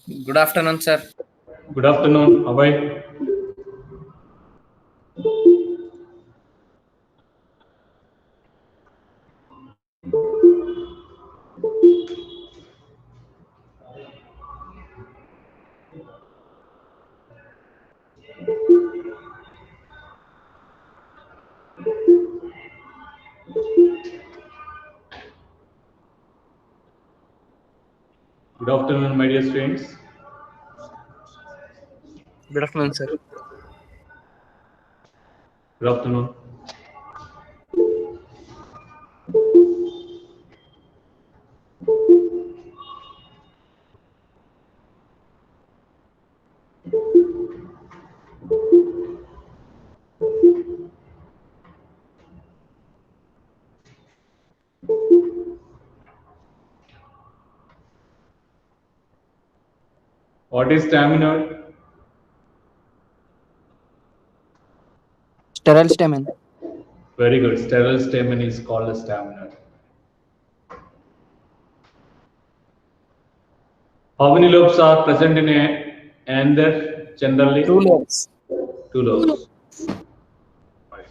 Good afternoon, sir. Good afternoon, Abhay. Good afternoon, my dear students. Good afternoon, sir. Good afternoon. What is staminoid? Sterile stamen. Very good. Sterile stamen is called a staminoid. How many lobes are present in a anther generally? Two lobes. Two lobes. Right.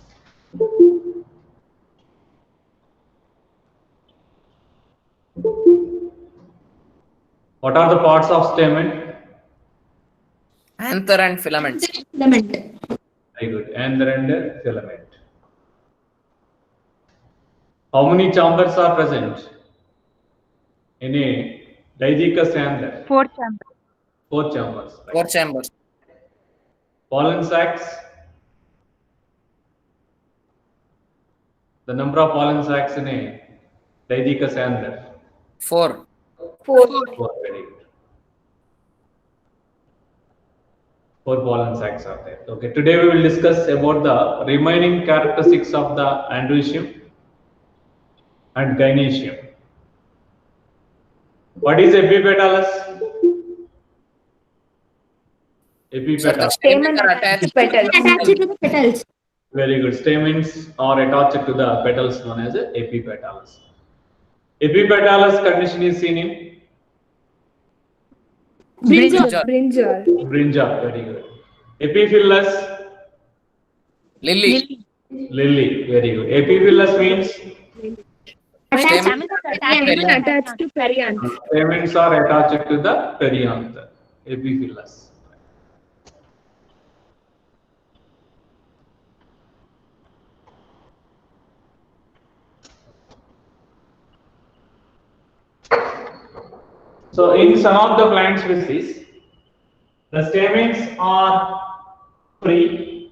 What are the parts of stamen? Anther and filaments. Filament. Very good. Anther and filament. How many chambers are present in a Didicus anther? Four chambers. Four chambers. Right. Four chambers. Pollen sacs. The number of pollen sacs in a Didicus anther. Four. Four. Very good. Four pollen sacs are there. Okay. Today we will discuss about the remaining characteristics of the androecium and gynoecium. What is epipetalus? Sir, the Epipetalus. stamens are attached to Attached to the petals. Very good. Stamens are attached to the petals known as epipetalus. Epipetalus condition is seen in Brinjal. brinjal. Very good. Epiphyllus, lily. lily. Very good. Epiphyllus means Attached to perianth. stamens are attached to the perianth. Epiphyllus. So in some of the plant species, the stamens are free,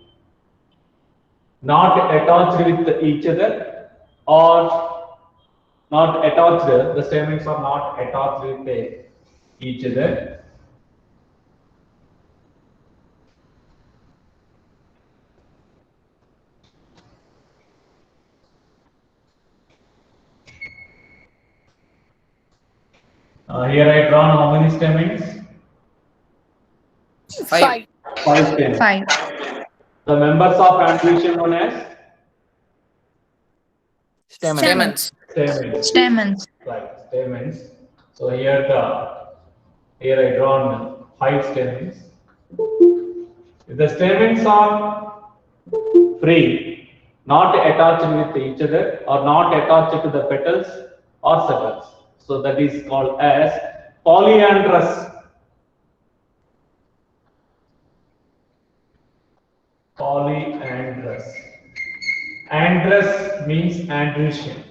not attached with each other, or not attached. The stamens are not attached with each other. Here I drawn how many stamens? Five. Five stamens. Five. The members of androecium known as Stamens. stamens. Stamens. Right, stamens. So here I drawn five stamens. If the stamens are free, not attached with each other, or not attached to the petals or sepals, so that is called as polyandrous. Polyandrous. Androus means androecium.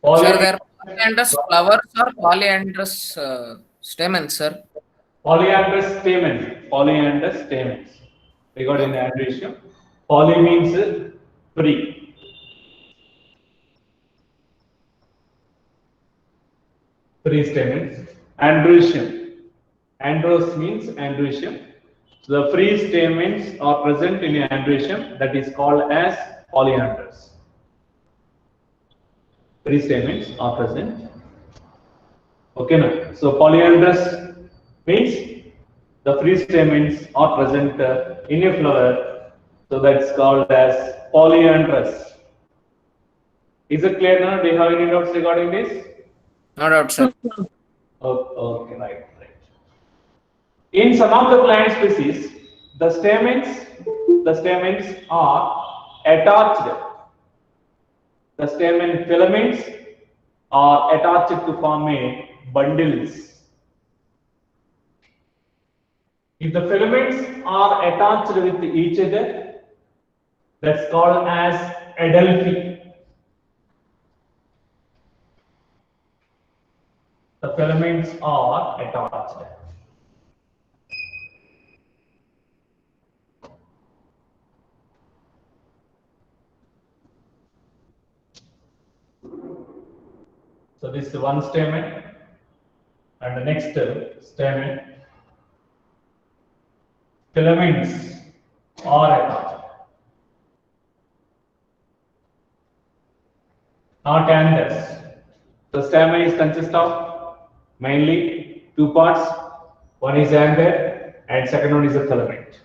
Sir, there are polyandrous flowers or polyandrous stamens, sir. Polyandrous stamen. Polyandrous stamens. We got in androecium. Poly means free. Free stamens. Androecium. Andros means androecium. So the free stamens are present in androecium, that is called as polyandrous. Free stamens are present. Okay, now. So polyandrous means the free stamens are present in a flower. So that's called as polyandrous. Is it clear now? Do you have any doubts regarding this? No doubt, sir. Okay, right. In some of the plant species, the stamens are attached. The stamen filaments are attached to form a bundles. If the filaments are attached with each other, that's called as adelphi. The filaments are attached. So this is one stamen, and the next stamen. Filaments are attached. Not anthers. The stamen is consist of mainly two parts. One is anther and second one is a filament.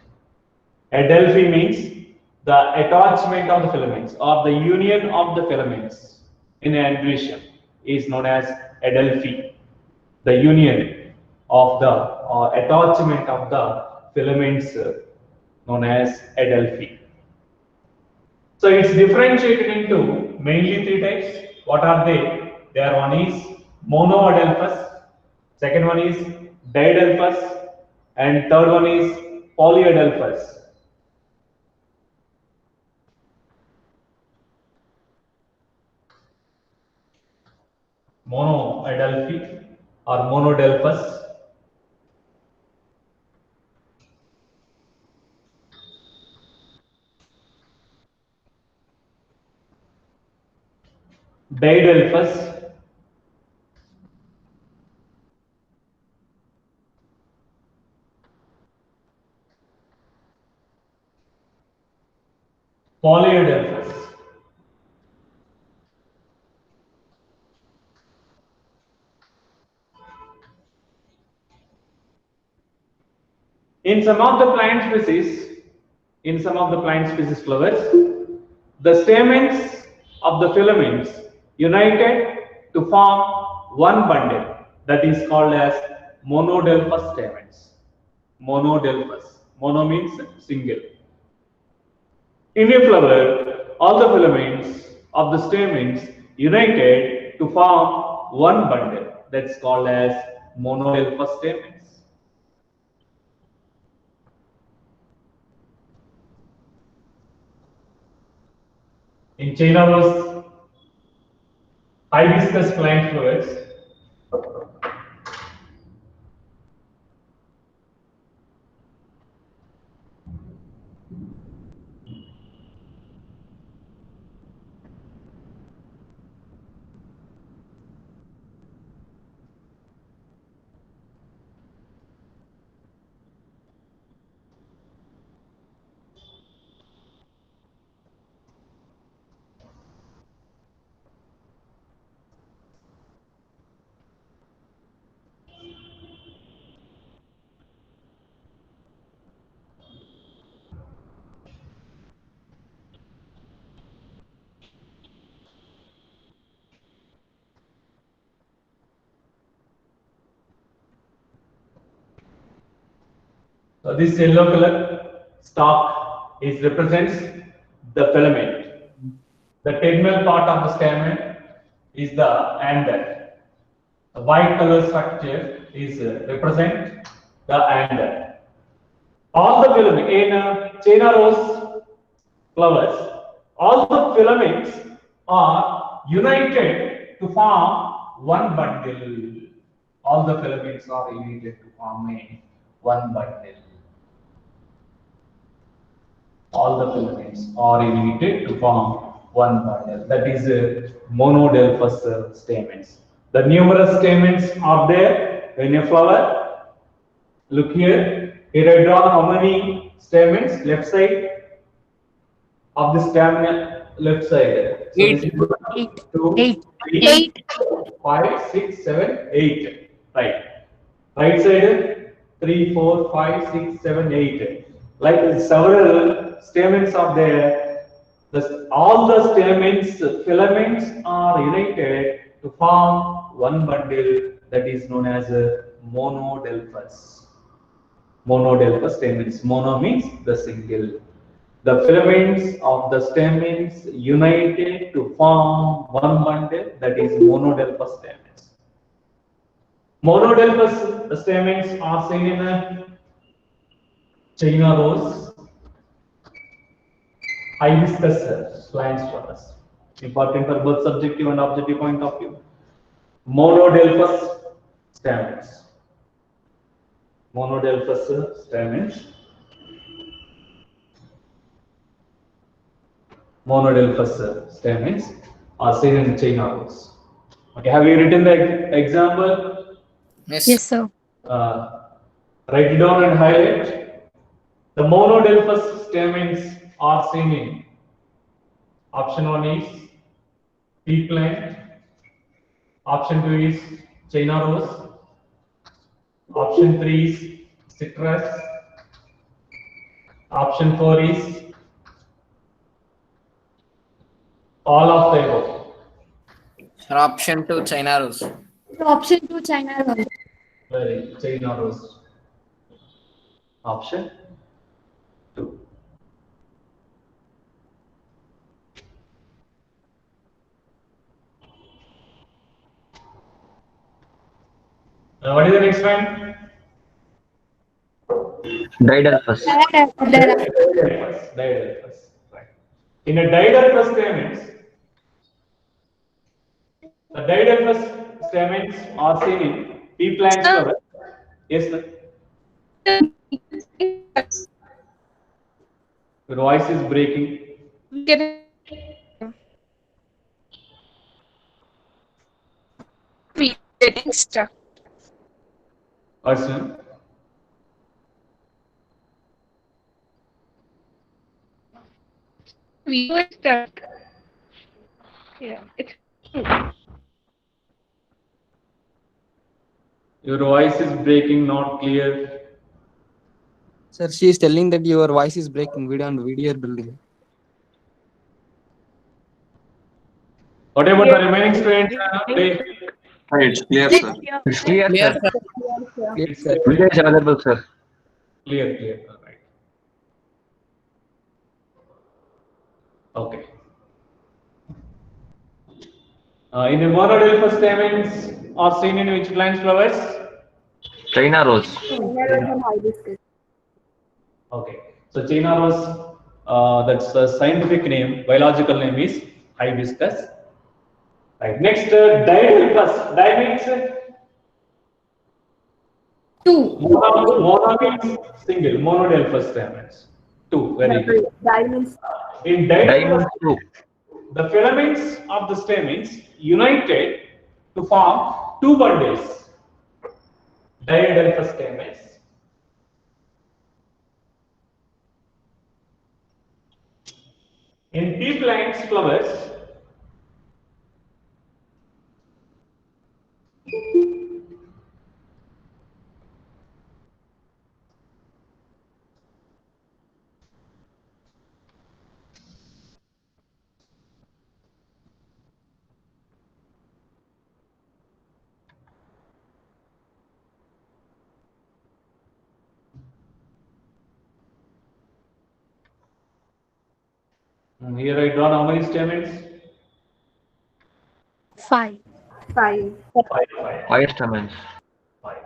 Adelphi means the attachment of the filaments or the union of the filaments in androecium is known as adelphi. The union of the or attachment of the filaments known as adelphi. So it's differentiated into mainly three types. What are they? There one is monoadelphous, second one is diadelphous, and third one is polyadelphous. Monoadelphi or monodelphous. Diadelphous. Polyadelphous. In some of the plant species flowers, the stamens of the filaments united to form one bundle that is called as monodelphous stamens. Monodelphous. Mono means single. In a flower, all the filaments of the stamens united to form one bundle that's called as monodelphous stamens. In China rose, hibiscus plant flowers. So this yellow color stalk is represents the filament. The terminal part of the stamen is the anther. The white color structure is represent the anther. All the filament in China rose flowers, all the filaments are united to form one bundle. All the filaments are united to form one bundle. All the filaments are united to form one bundle. That is monodelphous stamens. The numerous stamens are there in a flower. Look here. Here I draw how many stamens left side of the stamen left side. So Eight. this is 1, 2, Eight. 3, Eight. 5, 6, 7, 8. Right. Right side 3, 4, 5, 6, 7, 8. Like several stamens are there. All the stamens filaments are united to form one bundle that is known as a monodelphous. Monodelphous stamens. Mono means the single. The filaments of the stamens united to form one bundle that is monodelphous stamens. Monodelphous stamens are seen in a China rose, hibiscus plants flowers. Important for both subjective and objective point of view. Monodelphous stamens. Monodelphous stamens. Monodelphous stamens are seen in China rose. Okay, have you written the example? Yes. Yes, sir. Write it down and highlight. The monodelphous stamens are seen in option 1 is pea plant, option 2 is China rose, option 3 is citrus, option 4 is all of the above. Sir, option 2, China rose. So option 2, China rose. Very China rose. Option 2. Now, what is the next one? Didelphus. Didelphus. Right. In a didelphous stamens, the didelphous stamens are seen in pea plant flower. Yes, sir. Your voice is breaking. Getting stuck. What's name? We were stuck. Yeah, it's Your voice is breaking, not clear. Sir, she is telling that your voice is breaking. We don't video building. What about the remaining students? Hi, it's clear, sir. It's clear, Clear, sir. sir. Yes, sir. Video is available, sir. Clear. Right. Okay. In the monodelphous stamens are seen in which plant flowers? China rose. Okay. So China rose, that's the scientific name, biological name is hibiscus. Right. Next, didelphous. Di means 2. mono means single. Monodelphous stamens. 2. Very good. Diamonds. In Diamond didelphous, 2. the filaments of the stamens united to form two bundles. Didelphous stamens. In pea plants flowers, here I drawn how many stamens? 5. 5. 5. 5 stamens. 5.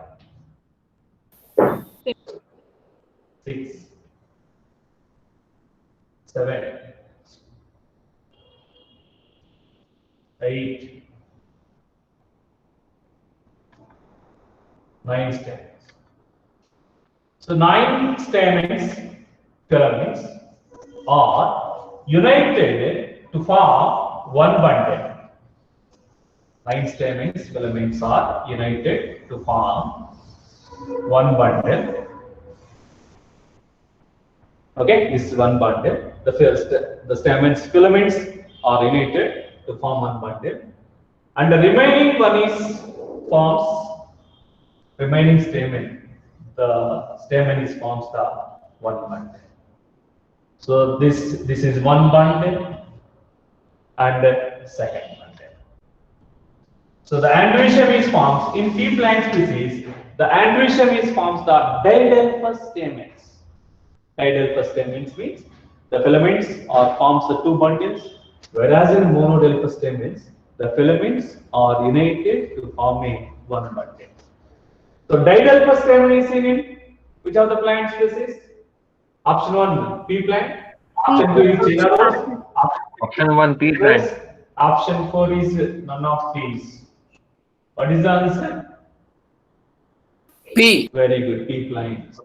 6. 7. 8. 9 stamens. So 9 stamens, filaments, are united to form one bundle. 9 stamens, filaments are united to form one bundle. Okay, this is one bundle. The stamens, filaments are united to form one bundle, and the remaining one is forms remaining stamen the stamen is forms the one bundle. So this is one bundle and second bundle. So the androecium is forms in pea plant species. The androecium is forms the didelphous stamens. Didelphous stamens means the filaments are forms the two bundles, whereas in monodelphous stamens the filaments are united to forming one bundle. So didelphous stamen is seen in which of the plant species? Option 1 pea plant, option 2 is China rose, Option 1 pea plant. option 4 is none of these. What is the answer? P. Very good, pea plants.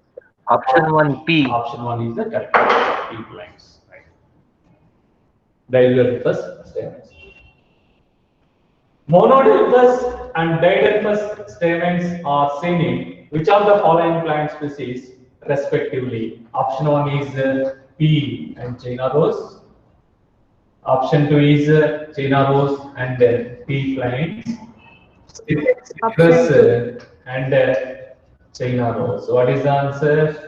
Option 1 P. Option 1 is the correct answer, pea plants. Right. Didelphous stamens. Monodelphous and didelphous stamens are seen in which of the following plant species respectively? Option 1 is pea and China rose. Option 2 is China rose and pea plants. Citrus and China rose. So what is the answer?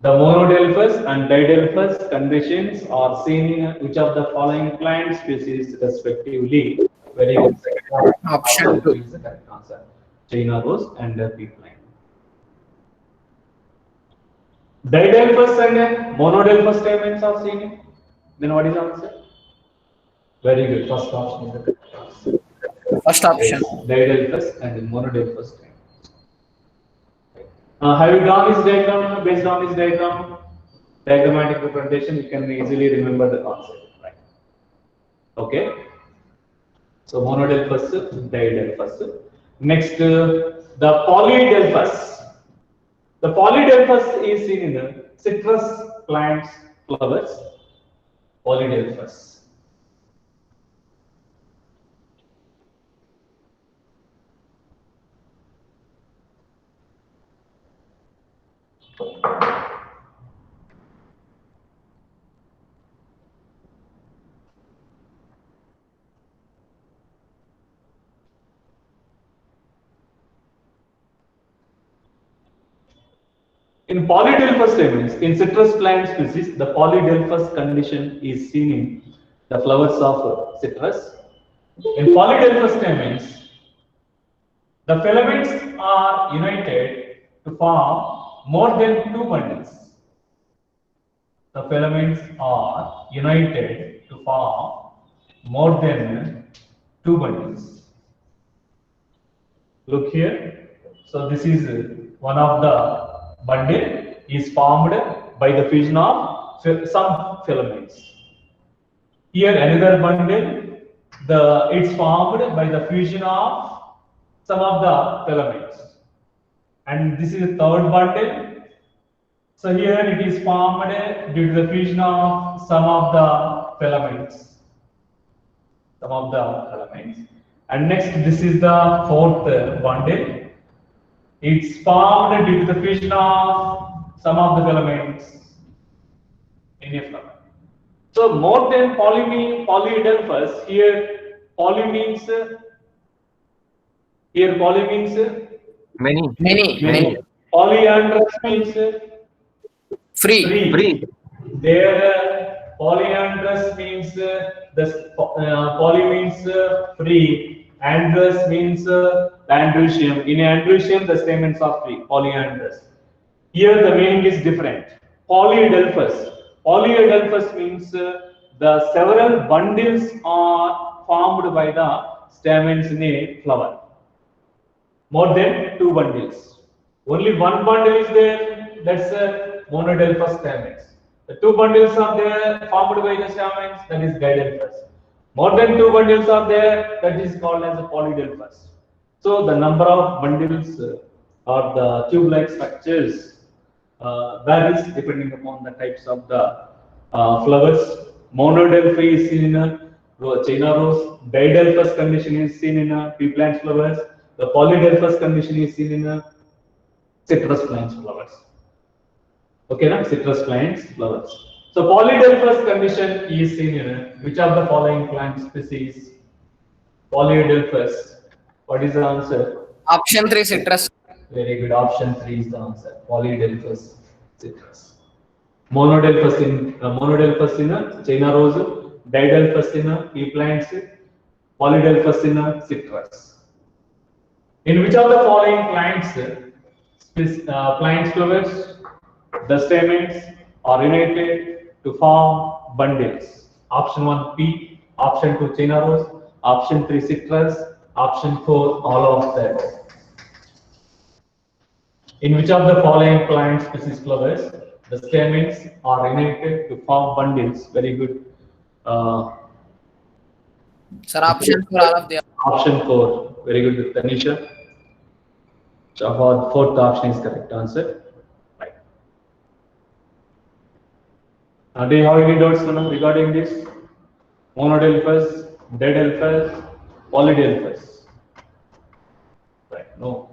The monodelphous and didelphous conditions are seen in which of the following plant species respectively? Very good. Option 2 is the correct answer. China rose and pea plant. Didelphous and monodelphous stamens are seen in. Then what is the answer? Very good. First option is the correct answer. first option. Yes, didelphous and monodelphous stamens. Have you drawn this diagram? Based on this diagram, diagrammatic representation, you can easily remember the concept, right? Okay. So monodelphous, didelphous. Next, the polydelphous. The polydelphous is seen in the citrus plants flowers. Polydelphous. In polydelphous stamens, in citrus plant species, the polydelphous condition is seen in the flowers of citrus. In polydelphous stamens, the filaments are united to form more than two bundles. The filaments are united to form more than two bundles. Look here. So this is one of the bundle is formed by the fusion of some filaments. Here another bundle, it's formed by the fusion of some of the filaments. And this is the third bundle. So here it is formed due to the fusion of some of the filaments. And next, this is the fourth bundle. It's formed due to the fusion of some of the filaments in a filament. So more than polydelphous, here poly means Many. Polyandrous means Free. There polyandrous means poly means free, androus means androecium. In androecium, the stamens are free, polyandrous. Here the meaning is different. Polyadelphous means the several bundles are formed by the stamens in a flower. More than two bundles. Only one bundle is there, that's monodelphous stamens. The two bundles are there formed by the stamens, that is didelphous. More than two bundles are there, that is called as a polydelphous. So the number of bundles or the tube-like structures varies depending upon the types of the flowers. Monodelphy is seen in China rose. Didelphous condition is seen in pea plant flowers. The polydelphous condition is seen in citrus plants flowers. Okay, now citrus plants flowers. So polydelphous condition is seen in which of the following plant species? Polyadelphous. What is the answer? Option 3 citrus. Very good. Option 3 is the answer. Polydelphous citrus. Monodelphous in China rose, didelphous in pea plants, polydelphous in citrus. In which of the following plants flowers, the stamens are united to form bundles? Option 1 pea, option 2 China rose, option 3 citrus, option 4 all of them. In which of the following plant species flowers, the stamens are united to form bundles? Very good. Sir, option for all of the Option 4. Very good, Tanisha. So our fourth option is correct answer. Right. Do you have any doubts regarding this? Monodelphous, didelphous, polydelphous. Right. No.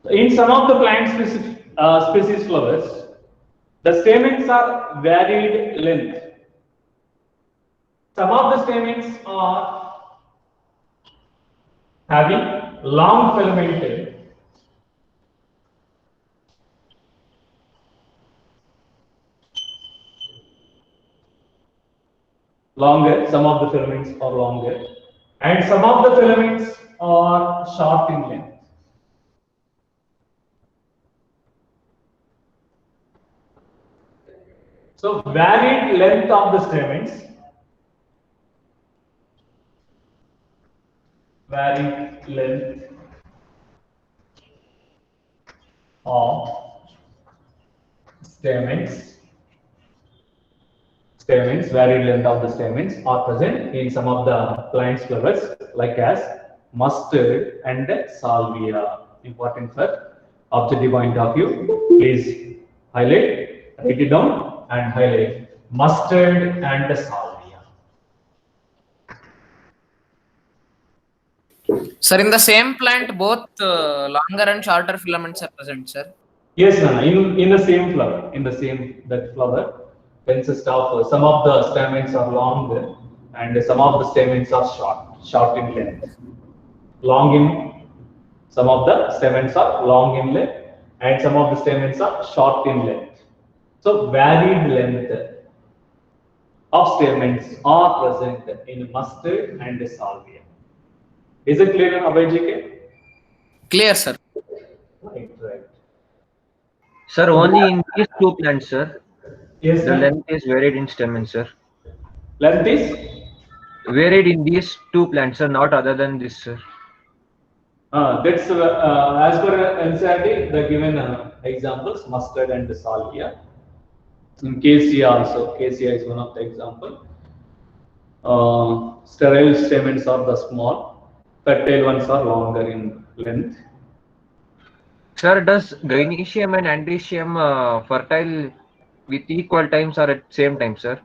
In some of the plant species flowers, the stamens are varied length. Some of the stamens are having long filamented, longer, some of the filaments are longer, and some of the filaments are short in length. So varied length of the stamens, varied length of varied length of the stamens are present in some of the plants flowers like as mustard and salvia. Important for objective point of view. Please highlight, write it down and highlight mustard and salvia. Sir, in the same plant, both longer and shorter filaments are present, sir. Yes, Nana, in the same flower, that flower consists of some of the stamens are long and some of the stamens are short in length. Some of the stamens are long in length and some of the stamens are short in length. So varied length of stamens are present in mustard and salvia. Is it clear, Abhay? Clear, sir. Right. Sir, only in these two plants, sir. Yes, The length is varied in stamens, sir. Length is Varied in these two plants, sir, not other than this, sir. that's as per NCERT, the given examples mustard and salvia. In KCA also, KCA is one of the example. Sterile stamens are the small, fertile ones are longer in length. Sir, does gynoecium and androecium fertile with equal times or at same time, sir?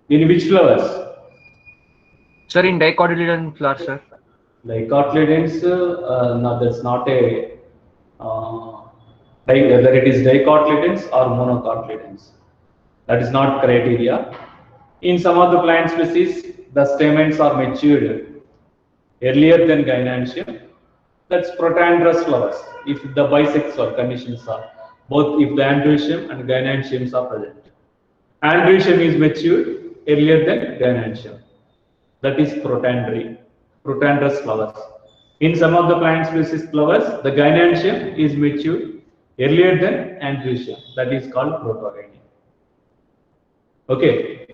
In which flowers? Sir, in dicotyledon flower, sir. Dicotyledons, no, that's not a whether it is dicotyledons or monocotyledons. That is not criteria. In some of the plant species, the stamens are matured earlier than gynoecium. That's protandrous flowers. If the bisexual conditions are both, if the androecium and gynoecium are present. Androecium is matured earlier than gynoecium. That is protandrous flowers. In some of the plant species flowers, the gynoecium is matured earlier than androecium. That is called protogynea. Okay.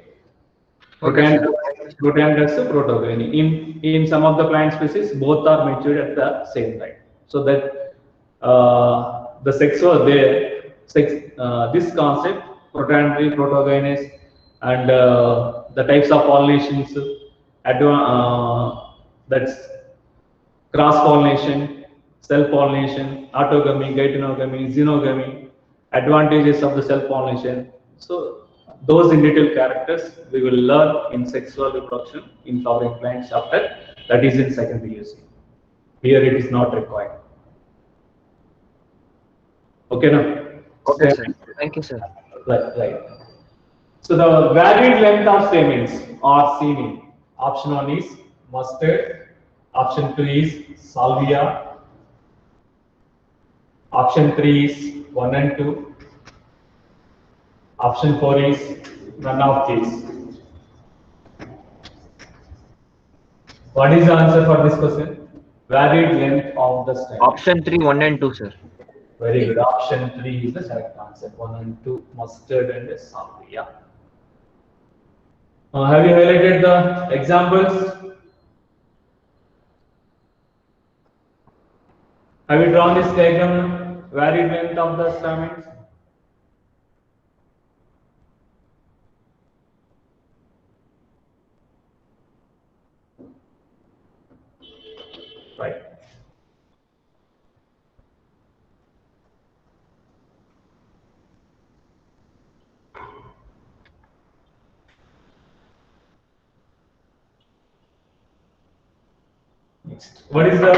Protandrous, protogynea. In some of the plant species, both are matured at the same time. So that the sexual this concept, protandry, protogynous, and the types of pollinations, that's cross pollination, self pollination, autogamy, geitonogamy, xenogamy, advantages of the self pollination. So those in detail characters we will learn in sexual reproduction in flowering plants chapter, that is in second PUC. Here it is not required. Okay, now Okay, sir. Thank you, sir. Right. So the varied length of stamens are seen in option 1 is mustard, option 2 is salvia, option 3 is 1 and 2, option 4 is none of these. What is the answer for this question? Varied length of the stamens. Option 3, 1 and 2, sir. Very good. Option 3 is the correct answer. 1 and 2, mustard and salvia. Have you highlighted the examples? Have you drawn this diagram? Varied length of the stamens? Right. Next, what is the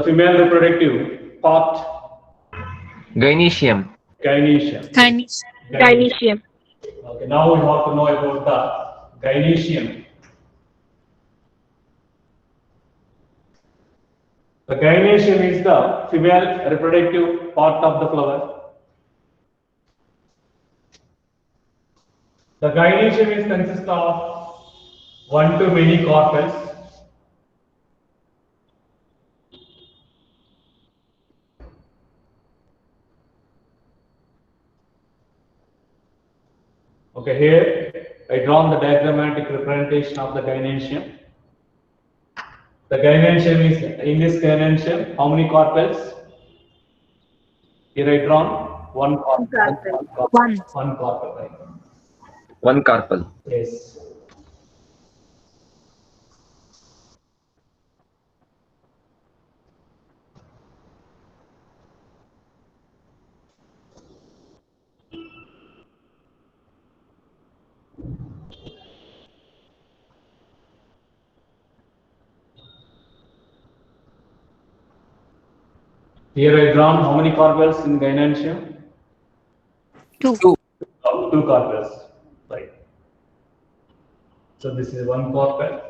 female reproductive part? Gynoecium. Gynoecium. Gynoecium. Okay, now we have to know about the gynoecium. The gynoecium is the female reproductive part of the flower. The gynoecium is consists of 1 to many carpels. Okay, here I drawn the diagrammatic representation of the gynoecium. The gynoecium is, in this gynoecium, how many carpels? Here I drawn one carpel. One carpel, right? 1 carpel. Yes. Here I drawn how many carpels in gynoecium? 2. 2. 2 carpels, right? So this is one carpel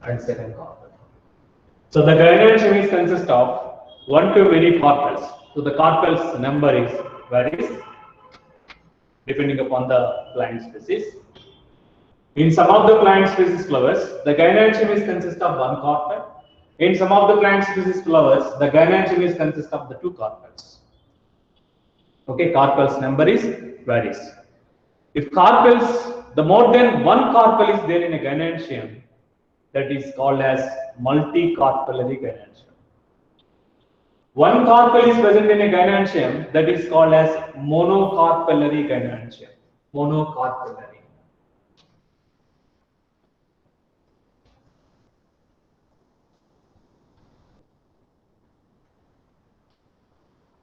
and second carpel. So the gynoecium is consist of 1 to many carpels. So the carpels number is varies depending upon the plant species. In some of the plant species flowers, the gynoecium is consist of 1 carpel. In some of the plant species flowers, the gynoecium is consist of the 2 carpels. Okay, carpels number is varies. If carpels, the more than 1 carpel is there in a gynoecium, that is called as multicarpellary gynoecium. 1 carpel is present in a gynoecium, that is called as monocarpellary gynoecium. Monocarpellary.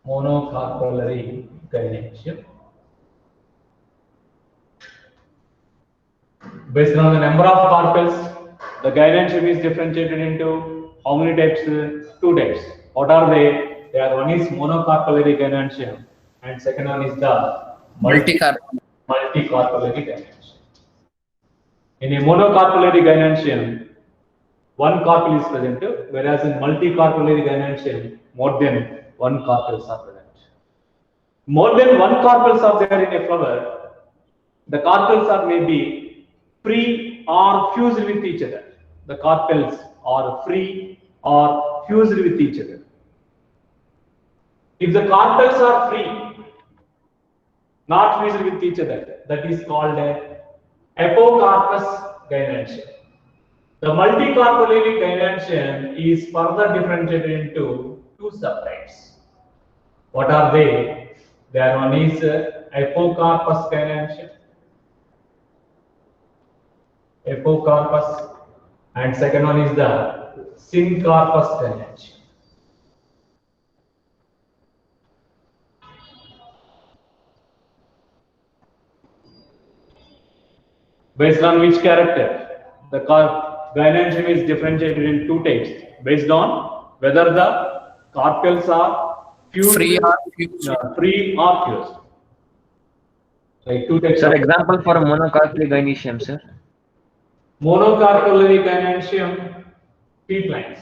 Monocarpellary gynoecium. Based on the number of carpels, the gynoecium is differentiated into how many types? 2 types. What are they? One is monocarpellary gynoecium, and second one is the Multicarpellary. multicarpellary gynoecium. In a monocarpellary gynoecium, 1 carpel is present, whereas in multicarpellary gynoecium, more than 1 carpels are present. More than 1 carpels are there in a flower. The carpels are maybe free or fused with each other. The carpels are free or fused with each other. If the carpels are free, not fused with each other, that is called a apocarpous gynoecium. The multicarpellary gynoecium is further differentiated into 2 subtypes. What are they? There one is apocarpous gynoecium. Apocarpous, and second one is the syncarpous gynoecium. Based on which character? The gynoecium is differentiated in 2 types based on whether the carpels are fused, Free or fused. free or fused. Like two types Sir, of example for monocarpally gynoecium, sir. monocarpellary gynoecium, pea plants.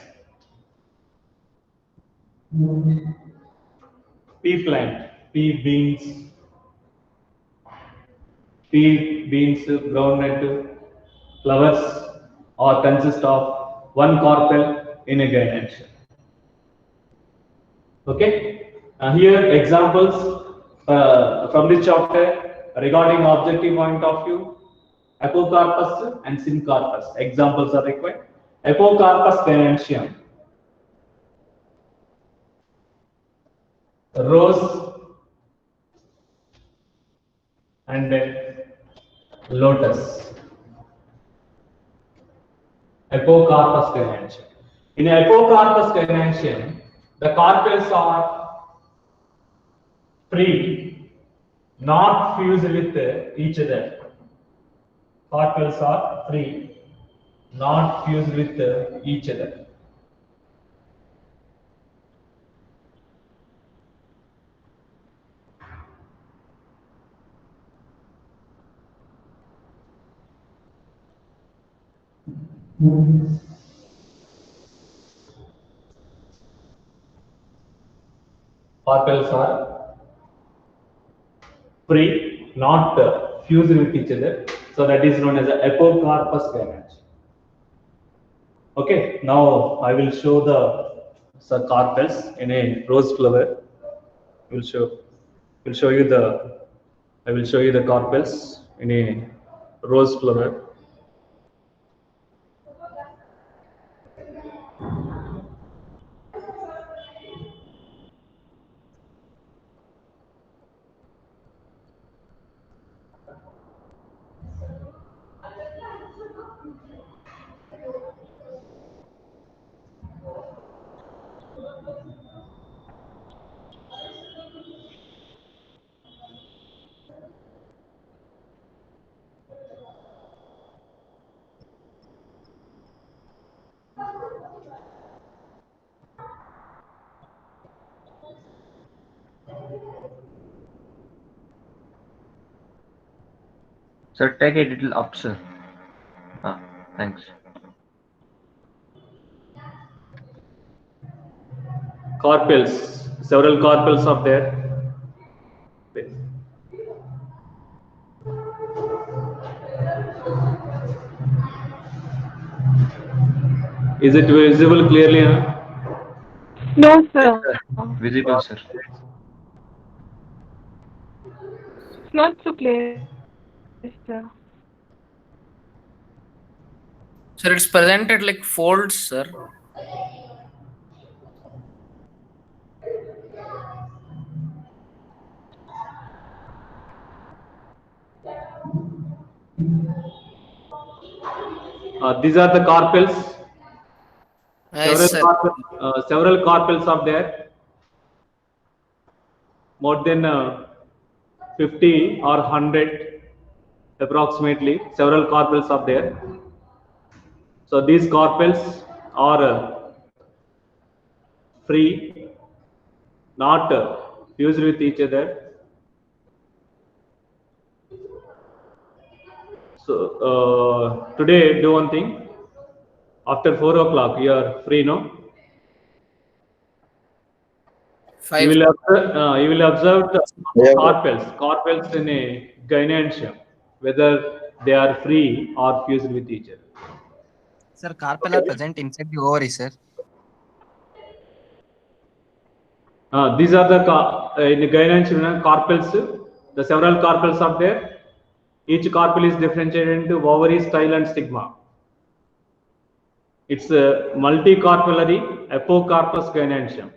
Pea plant, pea beans, pea beans, groundnut, flowers, or consist of one carpel in a gynoecium. Okay. Here examples from this chapter regarding objective point of view. Apocarpus and syncarpus. Examples are required. Apocarpus gynoecium. Rose and lotus. Apocarpus gynoecium. In Apocarpus gynoecium, the carpels are free, not fused with each other. Carpels are free, not fused with each other. Carpels are free, not fused with each other. So that is known as the apocarpus gynoecium. Okay, now I will show the carpels in a rose flower. Will show you the I will show you the carpels in a rose flower. Sir, take it little up, sir. Thanks. Carpels, several carpels are there. Is it visible clearly? No, sir. Visible, sir. It's not so clear, sir. Sir, it's presented like folds, sir. These are the carpels. Yes, sir. Several carpels are there. More than 50 or 100 approximately. Several carpels are there. So these carpels are free, not fused with each other. So today do one thing. After 4 o'clock, you are free, no? You 5. will observe the carpels in a gynoecium, whether they are free or fused with each other. Sir, carpel are present inside the ovary, sir. These are the in the gynoecium carpels. The several carpels are there. Each carpel is differentiated into ovary, style, and stigma. It's a multicarpellary apocarpus gynoecium.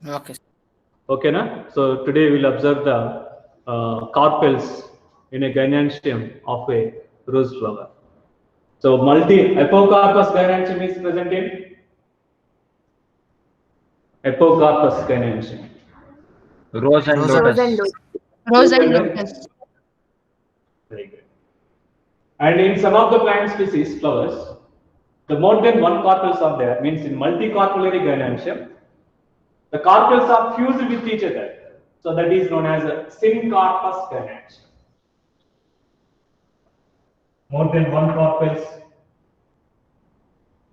Okay. Okay, na? So today we'll observe the carpels in a gynoecium of a rose flower. So apocarpus gynoecium is present in apocarpus gynoecium. Rose and lotus. Rose and lotus. Very good. And in some of the plant species, flowers, the more than one carpels are there, means in multicarpellary gynoecium, the carpels are fused with each other. So that is known as a syncarpous gynoecium. More than one carpels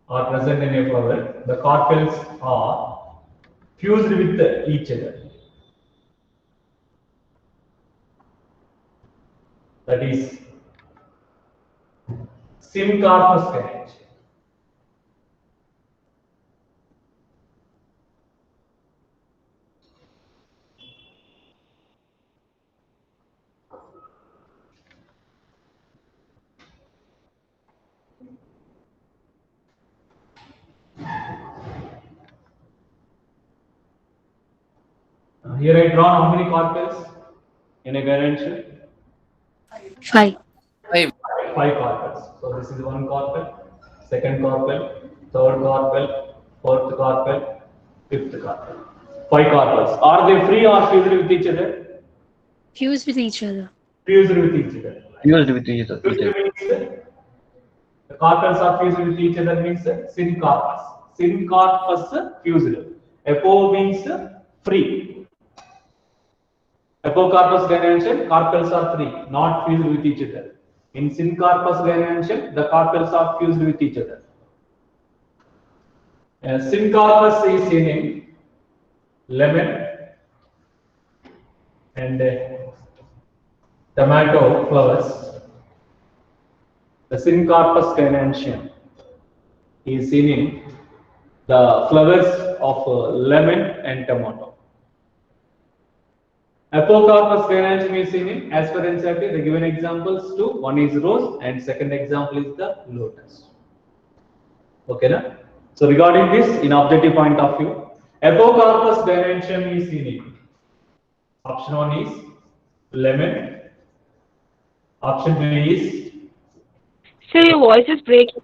are present in a flower. The carpels are fused with each other. That is syncarpous gynoecium. Here I draw how many carpels in a gynoecium? 5. 5. 5 carpels. So this is one carpel, second carpel, third carpel, fourth carpel, fifth carpel. 5 carpels. Are they free or fused with each other? Fused with each other. Fused with each other. Fused with each other. Fused means the carpels are fused with each other means syncarpous. Syncarpous fused. Apo means free. Apocarpous gynoecium, carpels are free, not fused with each other. In syncarpous gynoecium, the carpels are fused with each other. Syncarpous is in lemon and tomato flowers. The syncarpous gynoecium is seen in the flowers of lemon and tomato. Apocarpous gynoecium is seen in, as per NCERT, the given examples two. One is rose and second example is the lotus. Okay, na? So regarding this, in objective point of view, Apocarpous gynoecium is seen in. Option 1 is lemon. Option 2 is. Sir, your voice is breaking.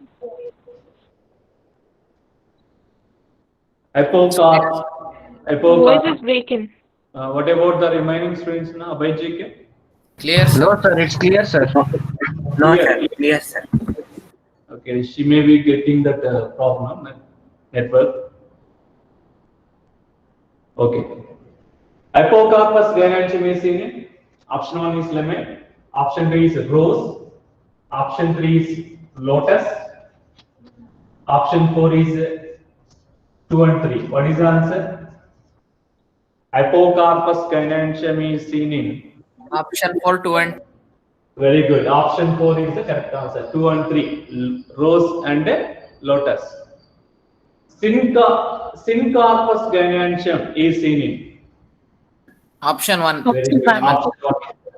Apocarpous. Your voice is breaking. What about the remaining students now? Abhay JK? Clear, sir. No, sir, it's clear, sir. No, sir. Yes, sir. Okay, she may be getting that problem, network. Okay. Apocarpous gynoecium is seen in. Option 1 is lemon. Option 2 is rose. Option 3 is lotus. Option 4 is 2 and 3. What is the answer? Apocarpous gynoecium is seen in. Option 4, 2 and Very good. Option 4 is the correct answer. 2 and 3. Rose and lotus. Syncarpous gynoecium is seen in. option 1. Very good. Option one.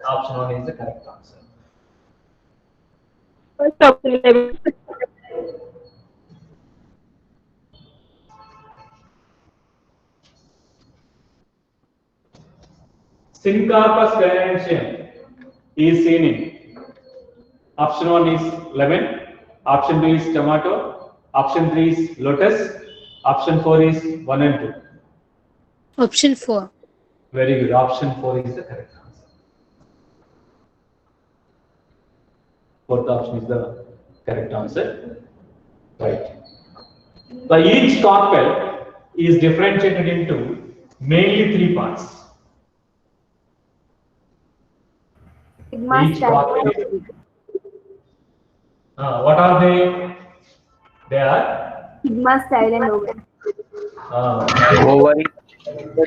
Option 1 is the correct answer. First option 11. Syncarpous gynoecium is seen in. Option 1 is lemon. Option 2 is tomato. Option 3 is lotus. Option 4 is 1 and 2. Option 4. Very good. Option 4 is the correct answer. Fourth option is the correct answer. Right. So each carpel is differentiated into mainly 3 parts. Each carpel is, what are they? They are Sigma, style, and ovary. Ovary,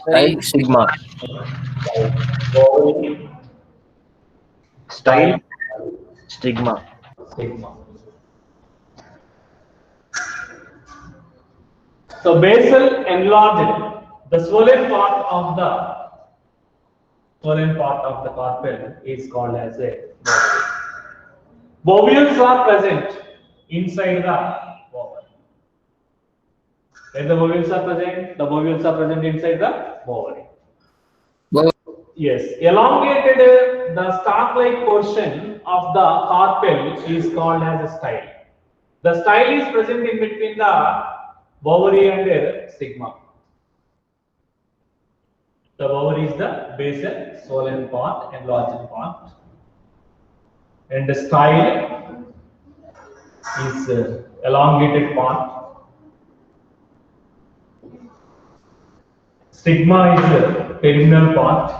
style, sigma. ovary, Style, stigma. sigma. So basal enlarged, the swollen part of the carpel is called as a bovule. Bovules are present inside the bovule. Where the bovules are present? The bovules are present inside the bovule. Yes, elongated, the stalk-like portion of the carpel is called as a style. The style is present in between the ovary and sigma. The ovary is the basal swollen part, enlarged part, and the style is elongated part. Stigma is the terminal part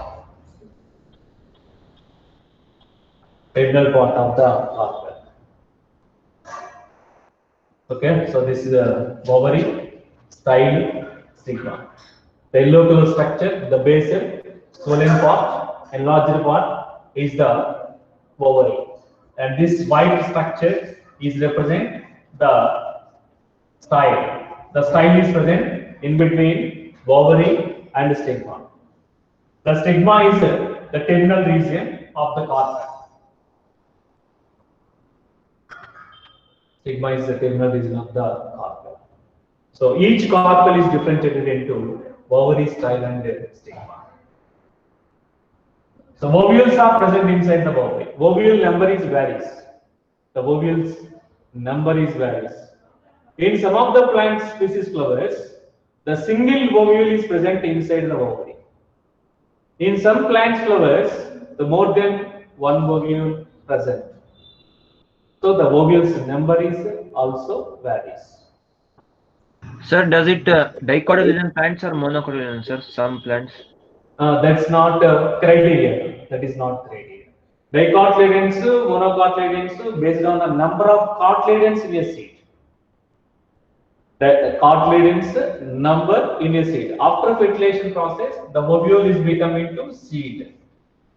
of the carpel. Okay, so this is a ovary, style, stigma. The yellow color structure, the basal, swollen part, enlarged part is the ovary, and this white structure is represent the style. The style is present in between ovary and stigma. The stigma is the terminal region of the carpel. Stigma is the terminal region of the carpel. So each carpel is differentiated into ovary, style, and stigma. So ovules are present inside the ovary. Ovule number is varies. The ovules number is varies. In some of the plant species flowers, the single ovule is present inside the ovary. In some plant flowers, the more than one ovule present. So the ovules number is also varies. Sir, does it dicotyledon plants or monocotyledon, sir? Some plants. That's not criteria. That is not criteria. Dicotyledons, monocotyledons, based on the number of cotyledons in a seed. The cotyledons number in a seed. After fertilization process, the ovule is becoming to seed.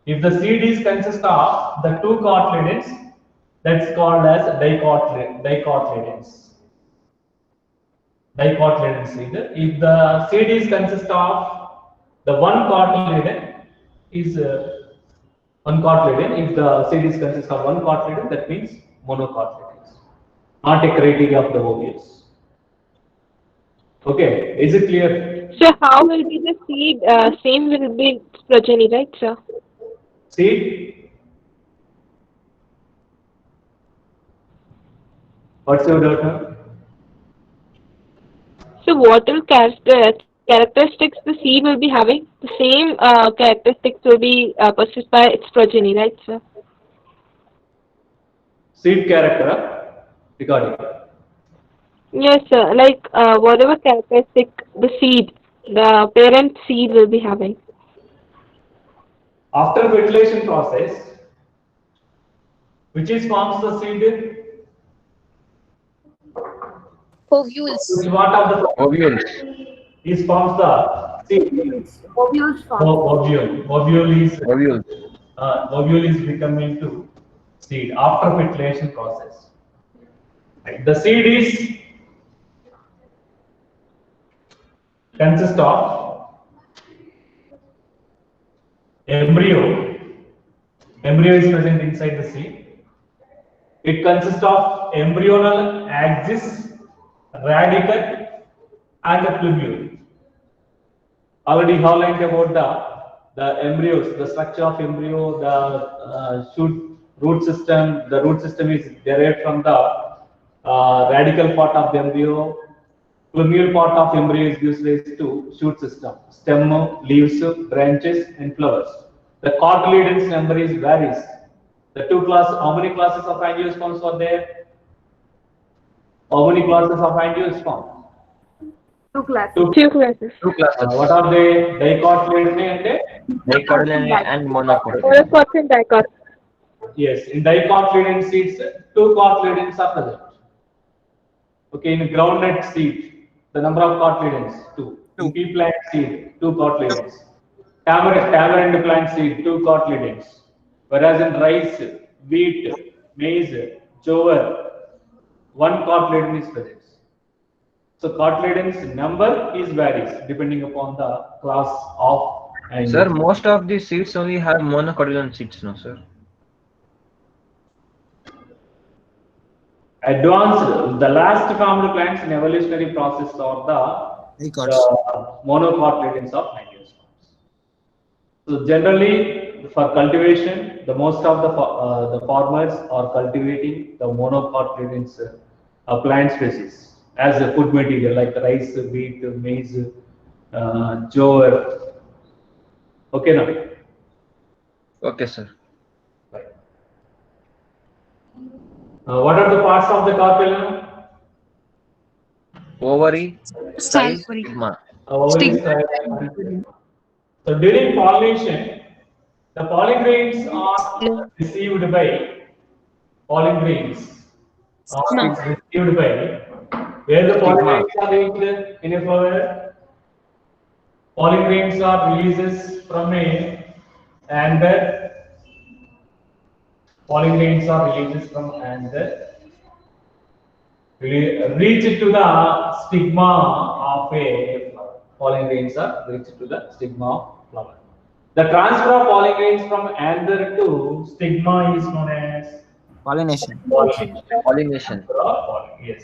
If the seed is consist of the two cotyledons, that's called as dicotyledons. Dicotyledon seed. If the seed is consist of the one cotyledon is one cotyledon. If the seed is consist of one cotyledon, that means monocotyledons. Not a criteria of the ovules. Okay, is it clear? So how will be the seed? Same will be progeny, right, sir? Seed. What's your daughter? So what will characteristics the seed will be having? The same characteristics will be possessed by its progeny, right, sir? Seed character. Regarding. Yes, sir. Like whatever characteristic the seed, the parent seed will be having. After fertilization process, which is forms the seed? Ovules. What of the Ovules. is forms the seed? Ovules form. Ovule. Ovules. Ovule is becoming to seed after fertilization process. Right. The seed is consist of embryo. Embryo is present inside the seed. It consists of embryonal axis, radicle, and a plumule. Already outlined about the embryos, the structure of embryo, the root system. The root system is derived from the radical part of the embryo. Plumule part of embryo gives rise to shoot system, stem, leaves, branches, and flowers. The cotyledons number is varies. The two classes, how many classes of angiosperms are there? How many classes of angiosperms? Two classes. Two classes. What are they? Dicotyledon and Dicotyledon and monocotyledon. 4% dicot. yes, in dicotyledon seeds, two cotyledons are present. Okay, in groundnut seed, the number of cotyledons two. In pea plant seed, two cotyledons. Tamarind plant seed, two cotyledons. Whereas in rice, wheat, maize, jowar, one cotyledon is present. So cotyledons number is varies depending upon the class of angiosperm. Sir, most of the seeds only have monocotyledon seeds, no, sir? Advanced, the last formed plants in evolutionary process are the monocotyledons of angiosperms. So generally, for cultivation, the most of the farmers are cultivating the monocotyledons plant species as a food material like rice, wheat, maize, jowar. Okay, now. Okay, sir. What are the parts of the carpel? ovary, style, Style. stigma. Ovary Stigma. style. So during pollination, the pollen grains are received by pollen grains are received by where the pollen Stigma. grains are reached in a flower. Pollen grains are releases from a and the pollen grains are releases from and the reach to the stigma of a flower. Pollen grains are reached to the stigma of flower. The transfer of pollen grains from anther to stigma is known as Pollination. pollination. Pollination. Transfer of pollen, yes.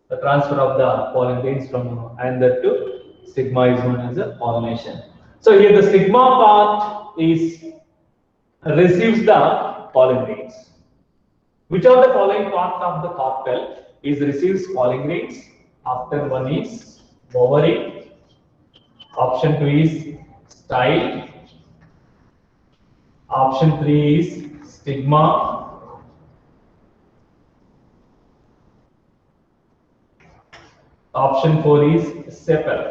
The transfer of the pollen grains from anther to stigma is known as a pollination. So here the stigma part is receives the pollen grains. Which of the following parts of the carpel is receives pollen grains? After one is ovary, option 2 is style, option 3 is stigma, option 4 is sepal.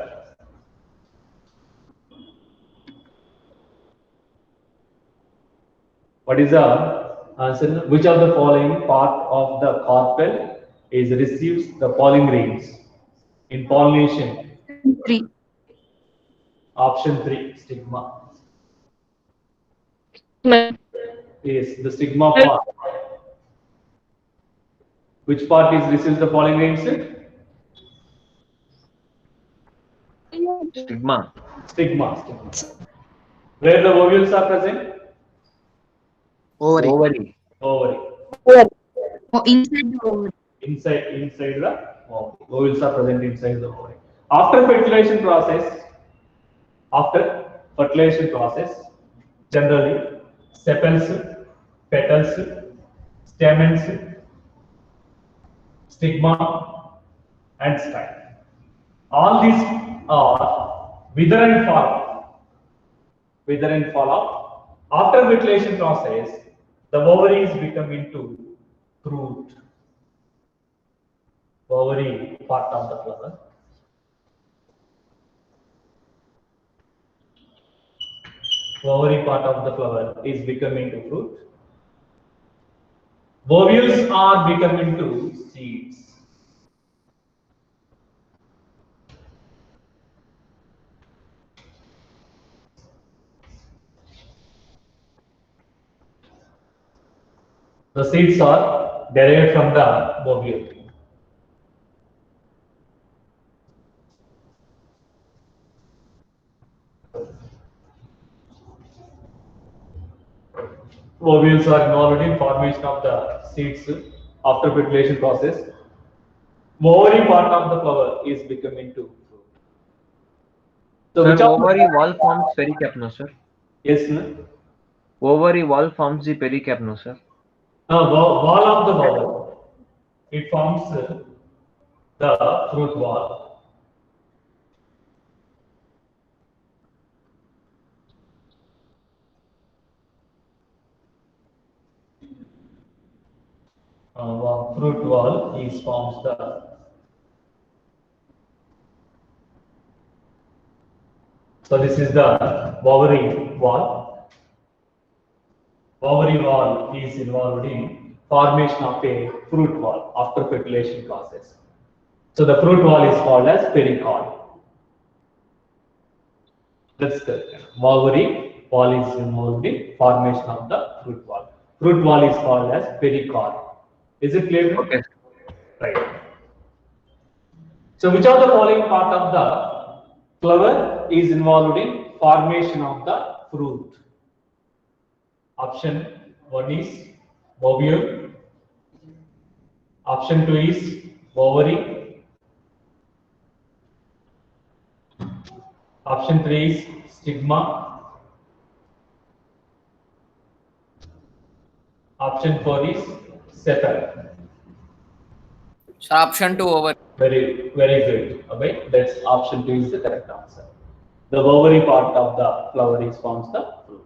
What is the answer? Which of the following part of the carpel is receives the pollen grains in pollination? 3. Option 3, stigma. Ma- Yes, the stigma part. Which part is receives the pollen grains? Stigma. Stigma. Where the ovules are present? Ovary. Ovary. Ovary. Oh, inside the ovary. Inside the ovary. Ovules are present inside the ovary. After fertilization process, generally sepals, petals, stamens, stigma, and style. All these are wither and fall off. After fertilization process, the ovaries become into fruit. Ovary part of the flower. Ovary part of the flower is becoming to fruit. Ovules are becoming to seeds. The seeds are derived from the ovule. Ovules are involved in formation of the seeds after fertilization process. Ovary part of the flower is becoming to fruit. So Sir, which of ovary wall forms pericarp, sir. yes, no? Ovary wall forms the pericarp, sir. Wall of the bowel. It forms the fruit wall. Fruit wall is forms the. So this is the ovary wall. Ovary wall is involved in formation of a fruit wall after fertilization process. So the fruit wall is called as pericarp. That's correct. Ovary wall is involved in formation of the fruit wall. Fruit wall is called as pericarp. Is it clear? Okay. Right. So which of the following part of the flower is involved in formation of the fruit? Option 1 is ovule. Option 2 is ovary. Option 3 is stigma. Option 4 is sepal. Sir, option 2 over. Very good. Okay, that's option 2 is the correct answer. The ovary part of the flower is forms the fruit.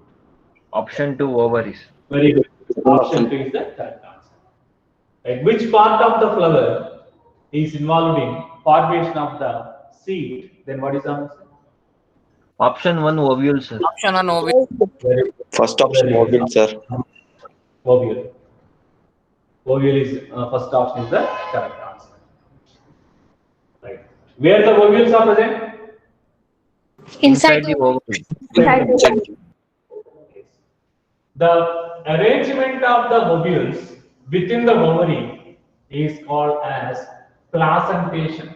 Option 2, ovaries. Very good. Option 2 is the correct answer. Right. Which part of the flower is involved in formation of the seed? Then what is the answer? Option 1, ovule, sir. Option on ovule. Very good. First option, Very good. ovule, sir. Ovule. Ovule is first option is the correct answer. Right. Where the ovules are present? Inside the ovary. The arrangement of the ovules within the ovary is called as placentation.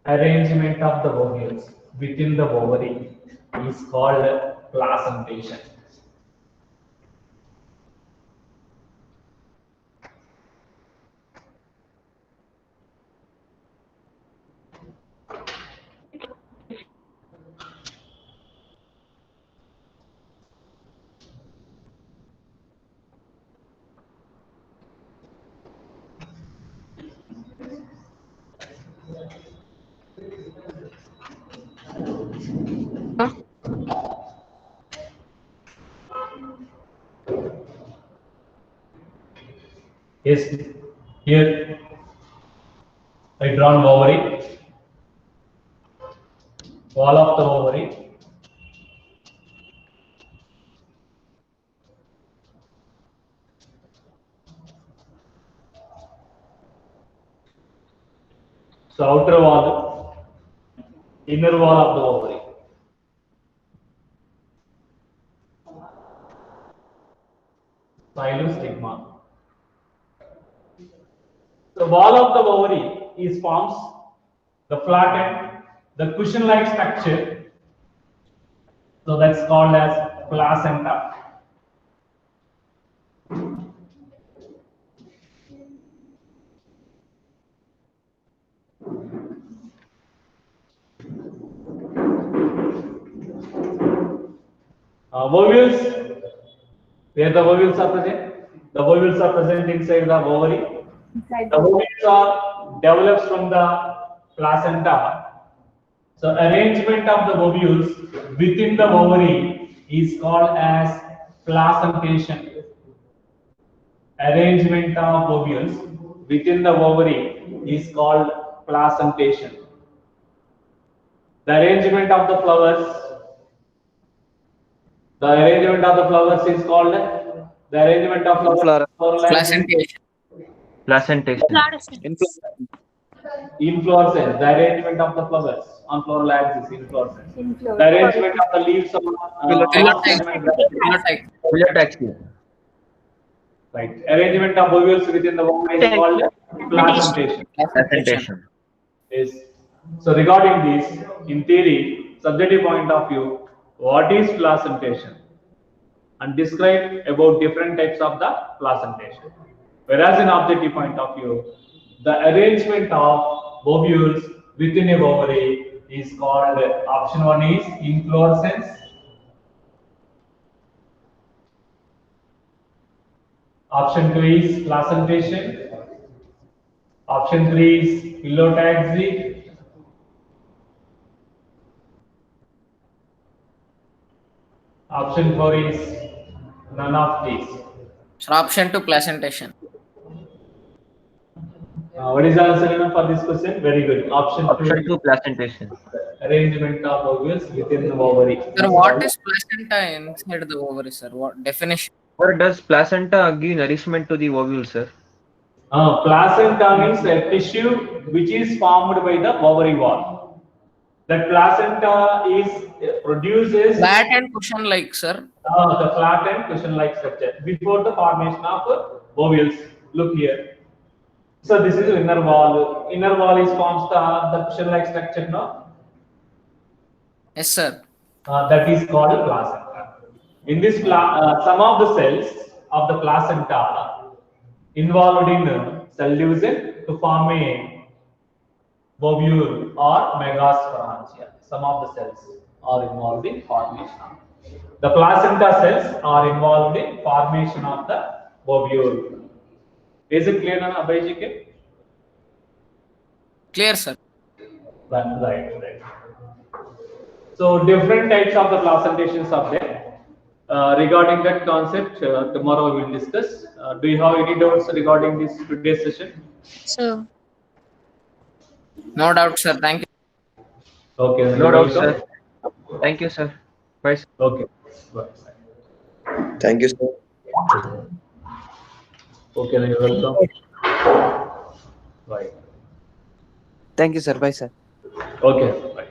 Arrangement of the ovules within the ovary is called placentation. Yes, here I drawn ovary, wall of the ovary. So outer wall, inner wall of the ovary. Xylostigma. The wall of the ovary is forms the flattened, the cushion-like structure. So that's called as placenta. Ovules, where the ovules are present? The ovules are present inside the ovary. The ovules are developed from the placenta. So arrangement of the ovules within the ovary is called as placentation. Arrangement of ovules within the ovary is called placentation. The arrangement of the flowers is called the arrangement of flowers. Placentation. Placentation. Inflorescence, the arrangement of the flowers on floral axis, inflorescence. The arrangement of the leaves on Phyllotype. Phyllotaxy. right. Arrangement of ovules within the ovary is called placentation. Placentation. Yes. So regarding this, in theory, subjective point of view, what is placentation? And describe about different types of the placentation. Whereas in objective point of view, the arrangement of ovules within a ovary is called, option 1 is inflorescence. Option 2 is placentation. Option 3 is phyllotaxy. Option 4 is none of these. So option 2, placentation. What is the answer for this question? Very good. Option 2, placentation. arrangement of ovules within the ovary. Sir, what is placenta inside the ovary, sir? What definition? Or does placenta give nourishment to the ovule, sir? Placenta means a tissue which is formed by the ovary wall. That placenta produces Flat and cushion like, sir. the flattened cushion-like structure before the formation of ovules. Look here. So this is inner wall. Inner wall is forms the cushion-like structure, no? Yes, sir. That is called placenta. In this, some of the cells of the placenta involved in cell division to form a ovule or megasporangia. Some of the cells are involved in formation. The placenta cells are involved in formation of the ovule. Is it clear now, Abhijit? Clear, sir. Right. So different types of the placentations are there. regarding that concept, tomorrow we will discuss. Do you have any doubts regarding this today's session? So, No doubt, sir. Thank you. Okay, then No you're doubt, welcome. sir. Thank you, sir. Bye, sir. Okay, bye. Thank you, sir. Okay, then you're welcome. Bye. Thank you, sir. Bye, sir. Okay, bye.